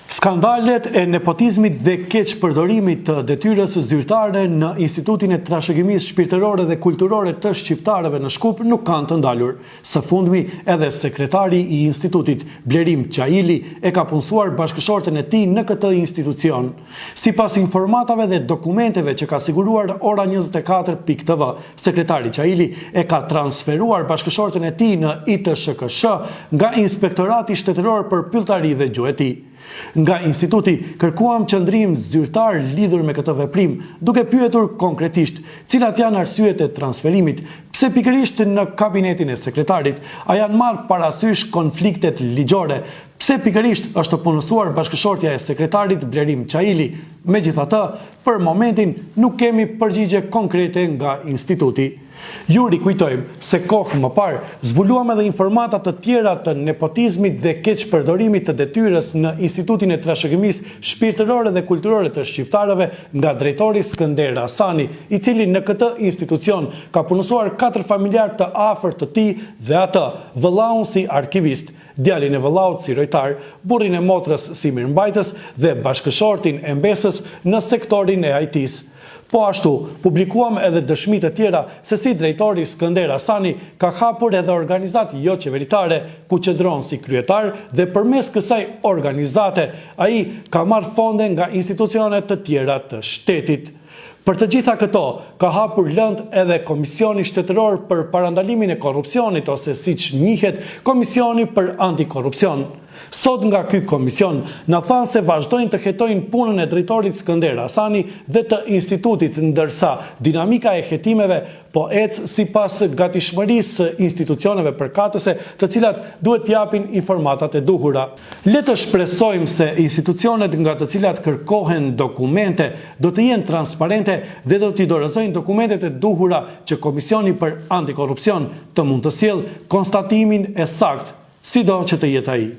Skandalet e nepotizmit dhe keqpërdorimit të detyrës zyrtare në Institutin e Trashëgimisë Shpirtërore dhe Kulturore të Shqiptarëve në Shkup nuk kanë të ndalur. Së fundmi, edhe sekretari i institutit, Blerim Qaili, e ka punësuar bashkëshorten e tij në këtë institucion. Sipas informatave dhe dokumenteve që ka siguruar Ora 24.tv, sekretari Qaili e ka transferuar bashkëshorten e tij në ITSHKSH nga Inspektorati Shtetëror për Pylltari dhe Gjueti. Nga instituti kërkuam qëndrim zyrtar lidhur me këtë veprim, duke pyetur konkretisht cilat janë arsyet e transferimit, pse pikërisht në kabinetin e sekretarit, a janë marrë parasysh konfliktet ligjore, pse pikërisht është punësuar bashkëshortja e sekretarit Blerim Qaili. Megjithatë, për momentin nuk kemi përgjigje konkrete nga instituti. Ju rikujtojmë se kohë më parë zbuluam edhe informata të tjera të nepotizmit dhe keqpërdorimit të detyrës në Institutin e Trashëgimisë Shpirtërore dhe Kulturore të Shqiptarëve nga drejtori Skënder Asani, i cili në këtë institucion ka punësuar 4 familjar të afërt të tij dhe atë vëllaun si arkivist, djalin e vëllaut si rojtar, burrin e motrës si mirëmbajtës dhe bashkëshortin e mbesës në sektorin e IT-s. Po ashtu, publikuam edhe dëshmi të tjera se si drejtori Skënder Asani ka hapur edhe organizat jo qeveritare ku qëndron si kryetar dhe përmes kësaj organizate ai ka marrë fonde nga institucionet të tjera të shtetit. Për të gjitha këto, ka hapur lënd edhe Komisioni Shtetëror për Parandalimin e Korrupsionit, ose siç njihet, Komisioni për Antikorrupsion. Sot nga ky komision na thanë se vazhdojnë të hetojnë punën e drejtorit Skënder Asani dhe të institutit, ndërsa dinamika e hetimeve po ecë sipas gatishmërisë së institucioneve përkatëse, të cilat duhet t'japin informatat e duhura. Le të shpresojmë se institucionet nga të cilat kërkohen dokumente do të jenë transparente dhe do t'i dorëzojnë dokumentet e duhura që Komisioni për Antikorrupsion të mund të sjellë konstatimin e saktë, sido që të jetë ai.